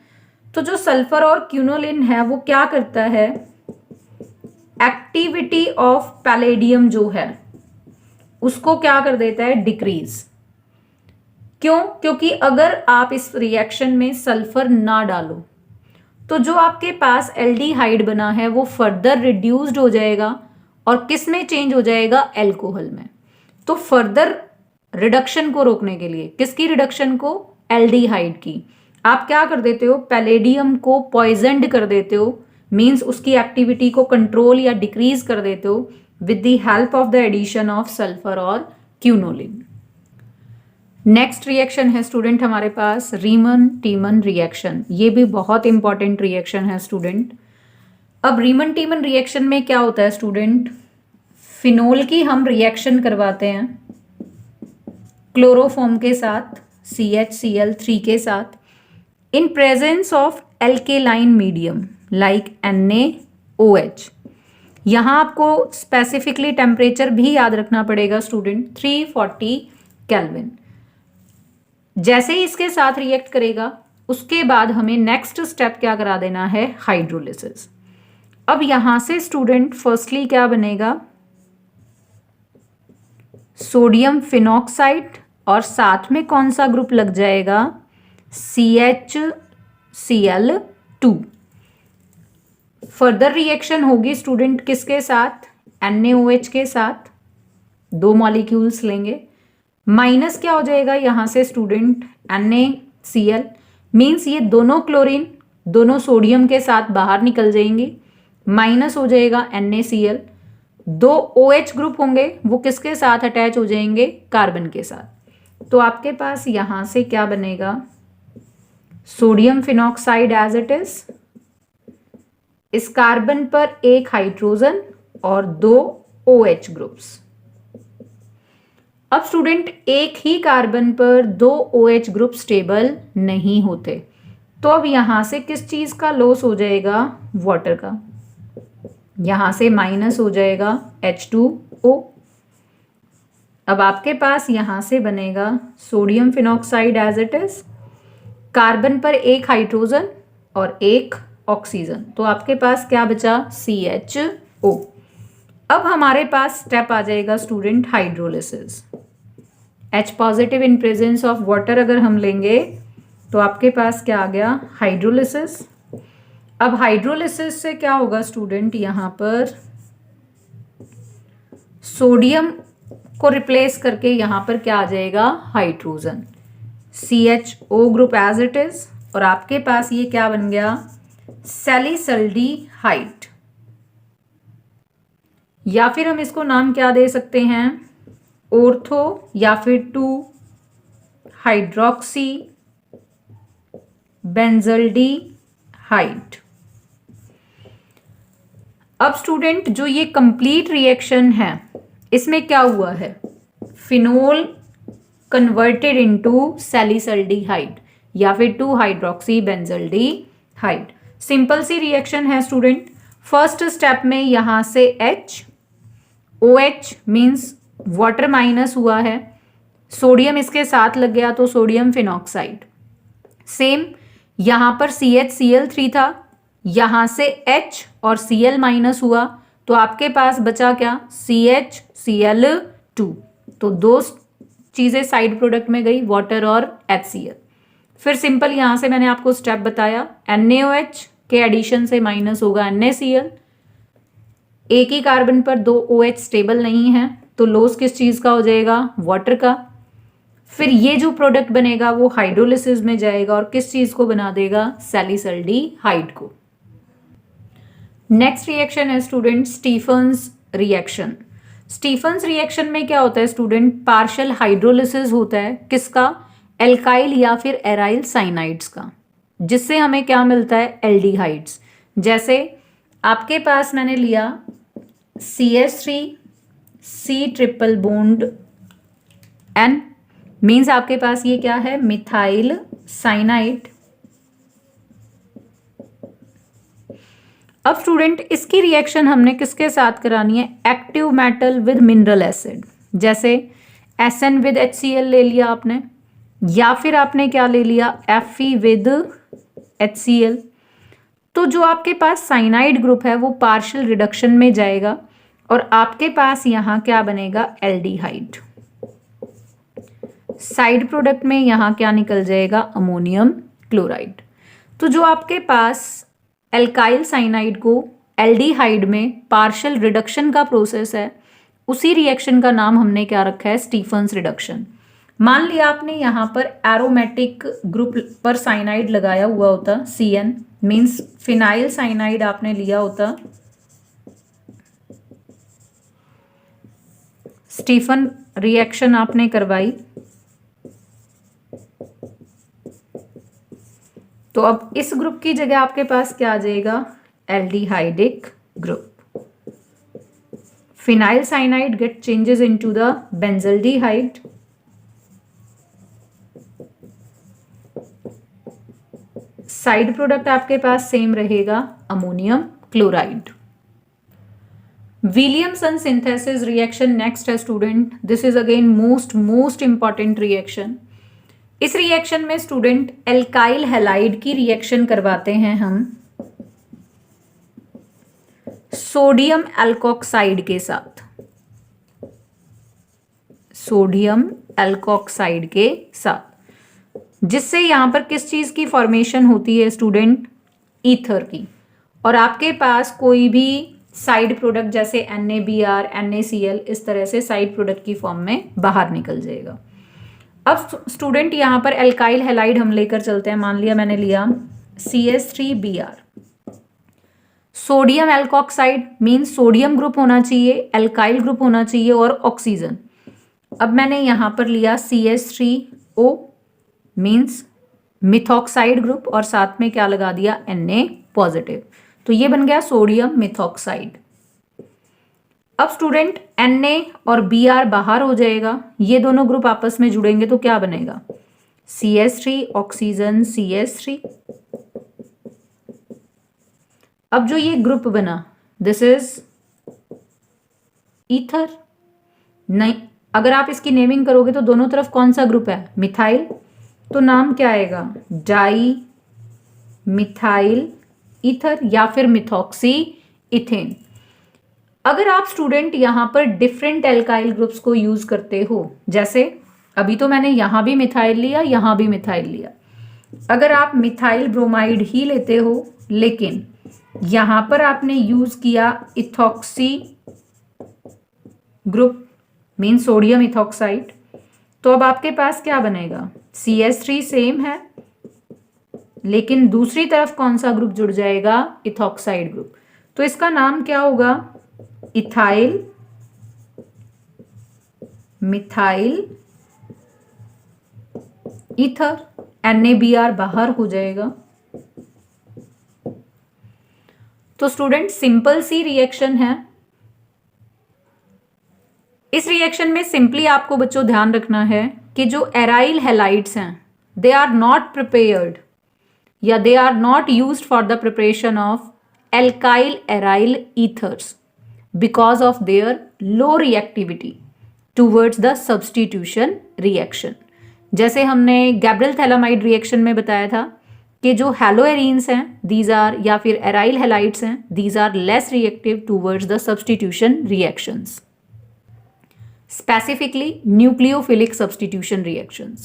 तो जो सल्फर और क्यूनोलिन है वो क्या करता है? एक्टिविटी ऑफ पैलेडियम जो है उसको क्या कर देता है, डिक्रीज। क्यों? क्योंकि अगर आप इस रिएक्शन में सल्फर ना डालो तो जो आपके पास एल्डिहाइड बना है वो फर्दर रिड्यूस्ड हो जाएगा और किस में चेंज हो जाएगा, अल्कोहल में। तो फर्दर रिडक्शन को रोकने के लिए, किसकी रिडक्शन को, एल्डिहाइड की, आप क्या कर देते हो, पैलेडियम को पॉइजनड कर देते हो, मींस उसकी एक्टिविटी को कंट्रोल या डिक्रीज कर देते हो with the help of the addition of sulphur और क्यूनोलिन। नेक्स्ट रिएक्शन है स्टूडेंट हमारे पास रीमन टीमन रिएक्शन। ये भी बहुत इंपॉर्टेंट रिएक्शन है स्टूडेंट। अब रीमन टीमन रिएक्शन में क्या होता है स्टूडेंट, फिनोल की हम रिएक्शन करवाते हैं क्लोरोफॉर्म के साथ, CHCl3 के साथ, इन presence of alkaline medium like NaOH। यहाँ आपको स्पेसिफिकली टेम्परेचर भी याद रखना पड़ेगा स्टूडेंट, 340 केल्विन। जैसे ही इसके साथ रिएक्ट करेगा उसके बाद हमें नेक्स्ट स्टेप क्या करा देना है, हाइड्रोलिसिस। अब यहां से स्टूडेंट फर्स्टली क्या बनेगा, सोडियम फिनॉक्साइड और साथ में कौन सा ग्रुप लग जाएगा, CHCl2। फर्दर रिएक्शन होगी स्टूडेंट किसके साथ, NaOH के साथ, 2 मॉलिक्यूल्स लेंगे, माइनस क्या हो जाएगा यहां से स्टूडेंट, NaCl, मीन्स ये दोनों क्लोरीन दोनों सोडियम के साथ बाहर निकल जाएंगे, माइनस हो जाएगा NaCl, 2 OH ग्रुप होंगे वो किसके साथ अटैच हो जाएंगे, कार्बन के साथ। तो आपके पास यहां से क्या बनेगा, sodium phenoxide as it is, इस कार्बन पर एक हाइड्रोजन और 2 OH ग्रुप्स। अब स्टूडेंट एक ही कार्बन पर 2 OH ग्रुप स्टेबल नहीं होते, तो अब यहां से किस चीज का लॉस हो जाएगा, वाटर का। यहां से माइनस हो जाएगा H2O। अब आपके पास यहां से बनेगा sodium phenoxide as it is, carbon पर एक हाइड्रोजन और एक ऑक्सीजन, तो आपके पास क्या बचा, CHO। अब हमारे पास स्टेप आ जाएगा student hydrolysis. H positive in presence of water अगर हम लेंगे तो आपके पास क्या आ गया, हाइड्रोलिसिस। अब हाइड्रोलिसिस से क्या होगा स्टूडेंट, यहां पर सोडियम को रिप्लेस करके यहां पर क्या आ जाएगा, hydrogen, CHO group as it is, और आपके पास ये क्या बन गया, सैलिसल्डिहाइड, या फिर हम इसको नाम क्या दे सकते हैं, ऑर्थो या फिर 2 हाइड्रोक्सी बेंजल्डिहाइड। अब स्टूडेंट जो ये कंप्लीट रिएक्शन है इसमें क्या हुआ है, फिनोल कन्वर्टेड इनटू सैलिसल्डिहाइड या फिर 2 हाइड्रोक्सी बेंजल्डिहाइड। सिंपल सी रिएक्शन है स्टूडेंट। फर्स्ट स्टेप में यहां से OH मींस वाटर माइनस हुआ है, सोडियम इसके साथ लग गया तो सोडियम फिनॉक्साइड। सेम यहां पर CHCl3 था, यहां से H और Cl माइनस हुआ तो आपके पास बचा क्या, CHCl2। तो 2 चीजें साइड प्रोडक्ट में गई, वाटर और HCl। फिर सिंपल यहां से मैंने आपको स्टेप बताया, NaOH के एडिशन से माइनस होगा NaCl, एक ही कार्बन पर 2 OH स्टेबल नहीं है तो लॉस किस चीज का हो जाएगा, वाटर का। फिर ये जो प्रोडक्ट बनेगा वो हाइड्रोलिसिस में जाएगा और किस चीज को बना देगा, सैलिसल्डिहाइड को। नेक्स्ट रिएक्शन है student Stephens reaction. Stephens reaction में क्या होता है स्टूडेंट, पार्शियल हाइड्रोलिसिस होता है किसका, एल्काइल या फिर एराइल साइनाइड्स का, जिससे हमें क्या मिलता है, एल्डिहाइड्स। जैसे आपके पास मैंने लिया CH3 C triple bond N, means आपके पास ये क्या है, मिथाइल साइनाइड। अब स्टूडेंट इसकी रिएक्शन हमने किसके साथ करानी है, active metal with mineral acid. जैसे SN विद HCl ले लिया आपने, या फिर आपने क्या ले लिया, Fe विद HCl। तो जो आपके पास साइनाइड ग्रुप है वो पार्शियल रिडक्शन में जाएगा और आपके पास यहाँ क्या बनेगा, एल्डिहाइड। साइड प्रोडक्ट में यहाँ क्या निकल जाएगा, अमोनियम क्लोराइड। तो जो आपके पास एल्काइल साइनाइड को एल्डिहाइड में पार्शियल रिडक्शन का प्रोसेस है, उसी रिएक्शन का नाम हमने क्या रखा है, स्टीफन्स रिडक्शन। मान लिया आपने यहाँ पर एरोमेटिक ग्रुप पर साइनाइड लगाया हुआ होता, CN मीन्स फिनाइल साइनाइड आपने लिया होता, स्टीफन रिएक्शन आपने करवाई, तो अब इस ग्रुप की जगह आपके पास क्या आ जाएगा, aldehydic group. Phenyl cyanide get changes into the benzaldehyde, side product आपके पास सेम रहेगा, ammonium chloride. Williamson synthesis reaction next है student. This is again most important reaction. इस रिएक्शन में स्टूडेंट एल्काइल हैलाइड की रिएक्शन करवाते हैं हम सोडियम एल्कोक्साइड के साथ, सोडियम एल्कोक्साइड के साथ, जिससे यहां पर किस चीज की फॉर्मेशन होती है स्टूडेंट, ईथर की। और आपके पास कोई भी साइड प्रोडक्ट जैसे NaBr, NaCl इस तरह से साइड प्रोडक्ट की फॉर्म में बाहर निकल जाएगा। अब स्टूडेंट यहां पर एल्काइल हैलाइड हम लेकर चलते हैं। मान लिया मैंने लिया CH3Br, sodium alkoxide means sodium group होना चाहिए, एल्काइल ग्रुप होना चाहिए और ऑक्सीजन। अब मैंने यहां पर लिया CH3O मीन्स मिथॉक्साइड ग्रुप और साथ में क्या लगा दिया, Na पॉजिटिव, तो ये बन गया सोडियम मिथॉक्साइड। अब स्टूडेंट Na और Br बाहर हो जाएगा, ये दोनों ग्रुप आपस में जुड़ेंगे तो क्या बनेगा, CH3 ऑक्सीजन CH3। अब जो ये ग्रुप बना दिस इज ईथर। नहीं, अगर आप इसकी नेमिंग करोगे तो दोनों तरफ कौन सा ग्रुप है, मिथाइल, तो नाम क्या आएगा, डाई मिथाइल ईथर या फिर मिथॉक्सी इथेन। अगर आप स्टूडेंट यहां पर डिफरेंट एल्काइल ग्रुप्स को यूज करते हो, जैसे अभी तो मैंने यहां भी मिथाइल लिया, यहां भी मिथाइल लिया, अगर आप मिथाइल ब्रोमाइड ही लेते हो लेकिन यहां पर आपने यूज किया ethoxy group mean sodium ethoxide, तो अब आपके पास क्या बनेगा, CH3 सेम है लेकिन दूसरी तरफ कौन सा ग्रुप जुड़ जाएगा, इथॉक्साइड ग्रुप। तो इसका नाम क्या होगा, इथाइल मिथाइल ईथर। NaBr बाहर हो जाएगा। तो स्टूडेंट सिंपल सी रिएक्शन है। इस रिएक्शन में सिंपली आपको बच्चों ध्यान रखना है कि जो एराइल हैलाइड्स हैं दे आर नॉट प्रिपेयर्ड या they are not used for the preparation of alkyl aryl ethers because of their low reactivity towards the substitution reaction. जैसे हमने गैब्रियल थैलामाइड रिएक्शन में बताया था कि जो हैलोएरीन्स हैं दीज आर या फिर एराइल हैलाइड्स हैं these are less reactive towards the substitution reactions, specifically nucleophilic substitution reactions.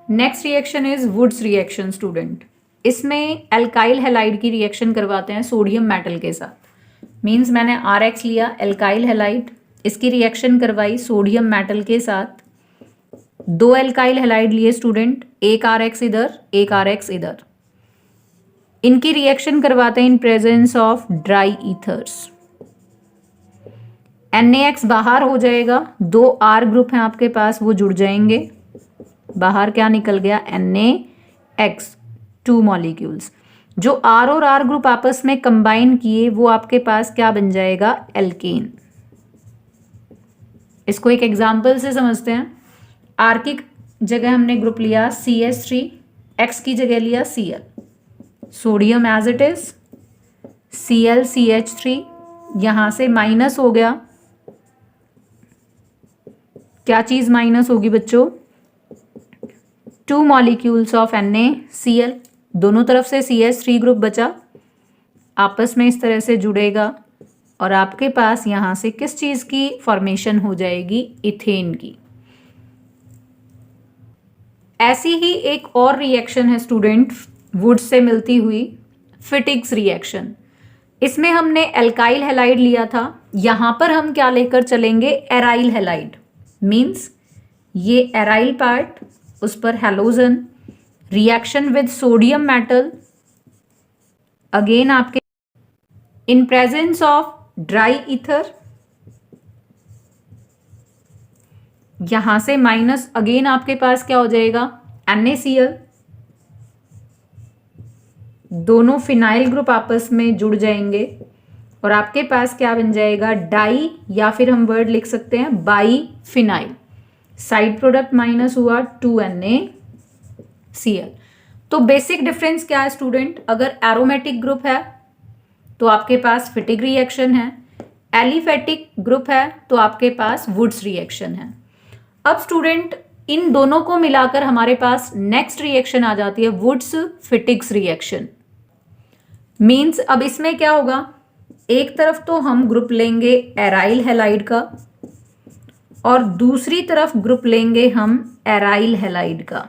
Next reaction is Woods reaction student. इसमें एल्काइल हैलाइड की रिएक्शन करवाते हैं सोडियम मेटल के साथ। मीन्स मैंने RX लिया एल्काइल हैलाइड, इसकी रिएक्शन करवाई सोडियम मेटल के साथ। दो एल्काइल हैलाइड लिए स्टूडेंट, एक RX इधर एक RX इधर, इनकी रिएक्शन करवाते हैं इन presence of dry ethers. NaX बाहर हो जाएगा, दो R ग्रुप हैं आपके पास वो जुड़ जाएंगे, बाहर क्या निकल गया, NaX 2 मॉलिक्यूल्स। जो R और R ग्रुप आपस में कंबाइन किए वो आपके पास क्या बन जाएगा, एल्केन। इसको एक एग्जांपल से समझते हैं। R की जगह हमने ग्रुप लिया CH3, X की जगह लिया Cl, sodium as it is, Cl CH3 यहां से माइनस हो गया, क्या चीज माइनस होगी बच्चों, 2 मॉलिक्यूल्स ऑफ NaCl। दोनों तरफ से CH3 ग्रुप बचा, आपस में इस तरह से जुड़ेगा और आपके पास यहाँ से किस चीज़ की फॉर्मेशन हो जाएगी, इथेन की। ऐसी ही एक और रिएक्शन है स्टूडेंट वुड से मिलती हुई, फिटिग्स रिएक्शन। इसमें हमने एल्काइल हैलाइड लिया था, यहां पर हम क्या लेकर चलेंगे, एराइल हैलाइड। मींस ये एराइल पार्ट, उस पर halogen, reaction with sodium metal, again आपके in presence of dry ether, यहां से माइनस, अगेन आपके पास क्या हो जाएगा, NaCl, दोनों फिनाइल ग्रुप आपस में जुड़ जाएंगे और आपके पास क्या बन जाएगा, डाई, या फिर हम वर्ड लिख सकते हैं by phenyl. Side product minus हुआ 2NaCl। तो बेसिक डिफरेंस क्या है स्टूडेंट, अगर एरोमेटिक ग्रुप है तो आपके पास फिटिग रिएक्शन है, एलिफेटिक ग्रुप है तो आपके पास वुड्स रिएक्शन है। अब स्टूडेंट इन दोनों को मिलाकर हमारे पास नेक्स्ट रिएक्शन आ जाती है, वुड्स फिटिग्स रिएक्शन। मीन्स अब इसमें क्या होगा, एक तरफ तो हम ग्रुप लेंगे एराइल हैलाइड का और दूसरी तरफ ग्रुप लेंगे हम एराइल हैलाइड का,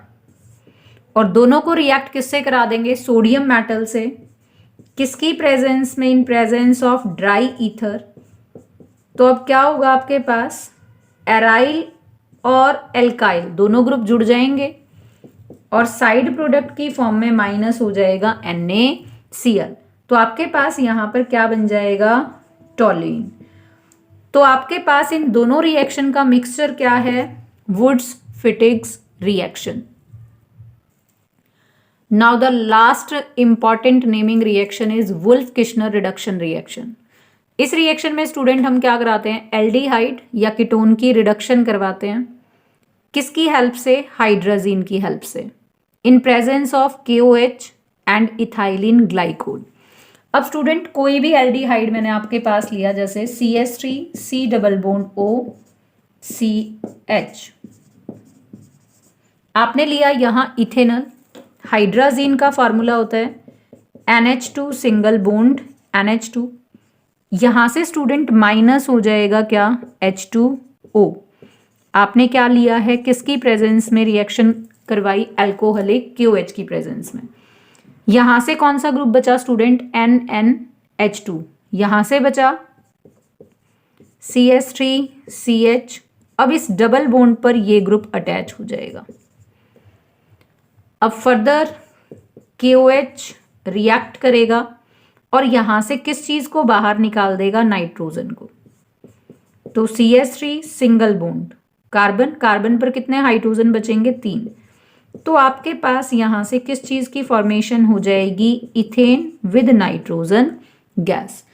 और दोनों को रिएक्ट किससे करा देंगे, सोडियम मेटल से। किसकी प्रेजेंस में, इन प्रेजेंस ऑफ ड्राई ईथर। तो अब क्या होगा, आपके पास एराइल और एल्काइल दोनों ग्रुप जुड़ जाएंगे और साइड प्रोडक्ट की फॉर्म में माइनस हो जाएगा NaCl। तो आपके पास यहां पर क्या बन जाएगा, टॉल्यूइन। तो आपके पास इन दोनों रिएक्शन का मिक्सचर क्या है, Wurtz Fittig's reaction. Now the last important naming reaction is Wolff Kishner reduction reaction. इस रिएक्शन में स्टूडेंट हम क्या कराते हैं, एल्डिहाइड या कीटोन की रिडक्शन करवाते हैं। किसकी हेल्प से, हाइड्राजीन की हेल्प से, इन presence of KOH and ethylene glycol. अब स्टूडेंट कोई भी एल्डिहाइड मैंने आपके पास लिया, जैसे CH3 C double bond O CH, आपने लिया यहां इथेनॉल, हाइड्राजीन का फॉर्मूला होता है NH2 सिंगल बॉन्ड NH2, यहां से स्टूडेंट माइनस हो जाएगा क्या, H2O। आपने क्या लिया है, किसकी प्रेजेंस में रिएक्शन करवाई, अल्कोहलिक KOH की प्रेजेंस में। यहां से कौन सा ग्रुप बचा स्टूडेंट, NNH2, यहां से बचा CH3 CH। अब इस डबल बॉन्ड पर ये ग्रुप अटैच हो जाएगा। अब फर्दर KOH रिएक्ट करेगा और यहां से किस चीज को बाहर निकाल देगा, नाइट्रोजन को। तो CH3 single bond carbon, carbon पर कितने हाइड्रोजन बचेंगे, 3। तो आपके पास यहां से किस चीज की फॉर्मेशन हो जाएगी, इथेन विद नाइट्रोजन गैस।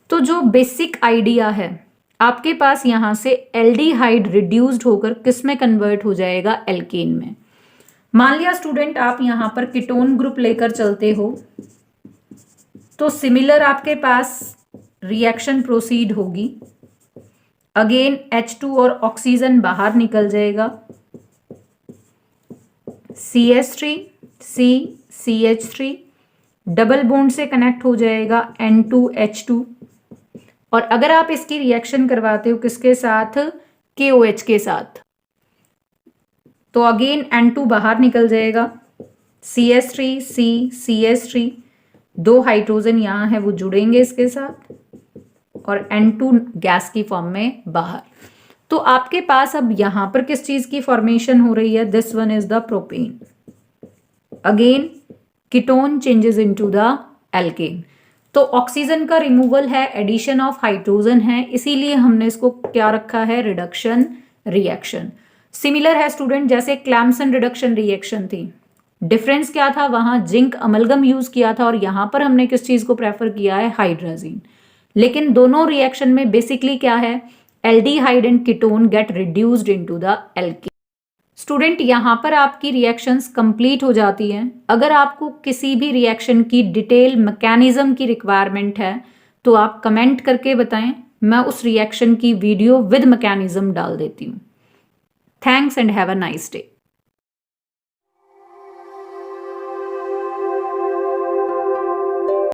तो जो बेसिक आइडिया है, आपके पास यहां से एल्डिहाइड रिड्यूस्ड होकर किस में कन्वर्ट हो जाएगा, एल्केन में। मान लिया स्टूडेंट आप यहां पर कीटोन ग्रुप लेकर चलते हो, तो सिमिलर आपके पास रिएक्शन प्रोसीड होगी। अगेन H2 और ऑक्सीजन बाहर निकल जाएगा, CH3 C CH3 double bond से कनेक्ट हो जाएगा N2H2, और अगर आप इसकी रिएक्शन करवाते हो किसके साथ, KOH के साथ, तो अगेन N2 बाहर निकल जाएगा, CH3 C CH3, 2 हाइड्रोजन यहां है वो जुड़ेंगे इसके साथ, और N2 गैस की फॉर्म में बाहर। तो आपके पास अब यहां पर किस चीज की फॉर्मेशन हो रही है, this one is the propane. Again ketone changes into the alkene. तो ऑक्सीजन का रिमूवल है, एडिशन ऑफ हाइड्रोजन है, इसीलिए हमने इसको क्या रखा है, रिडक्शन रिएक्शन। सिमिलर है स्टूडेंट जैसे क्लैम्सन रिडक्शन रिएक्शन थी। डिफरेंस क्या था, वहां जिंक अमलगम यूज किया था और यहां पर हमने किस चीज को प्रेफर किया है, हाइड्राजीन। लेकिन दोनों रिएक्शन में बेसिकली क्या है, aldehyde and ketone gate reduced into the alkene. Student यहां पर आपकी रिएक्शंस कंप्लीट हो जाती हैं। अगर आपको किसी भी रिएक्शन की डिटेल मैकेनिज्म की रिक्वायरमेंट है तो आप कमेंट करके बताएं, मैं उस रिएक्शन की वीडियो विद मैकेनिज्म डाल देती हूँ। Thanks and have a nice day.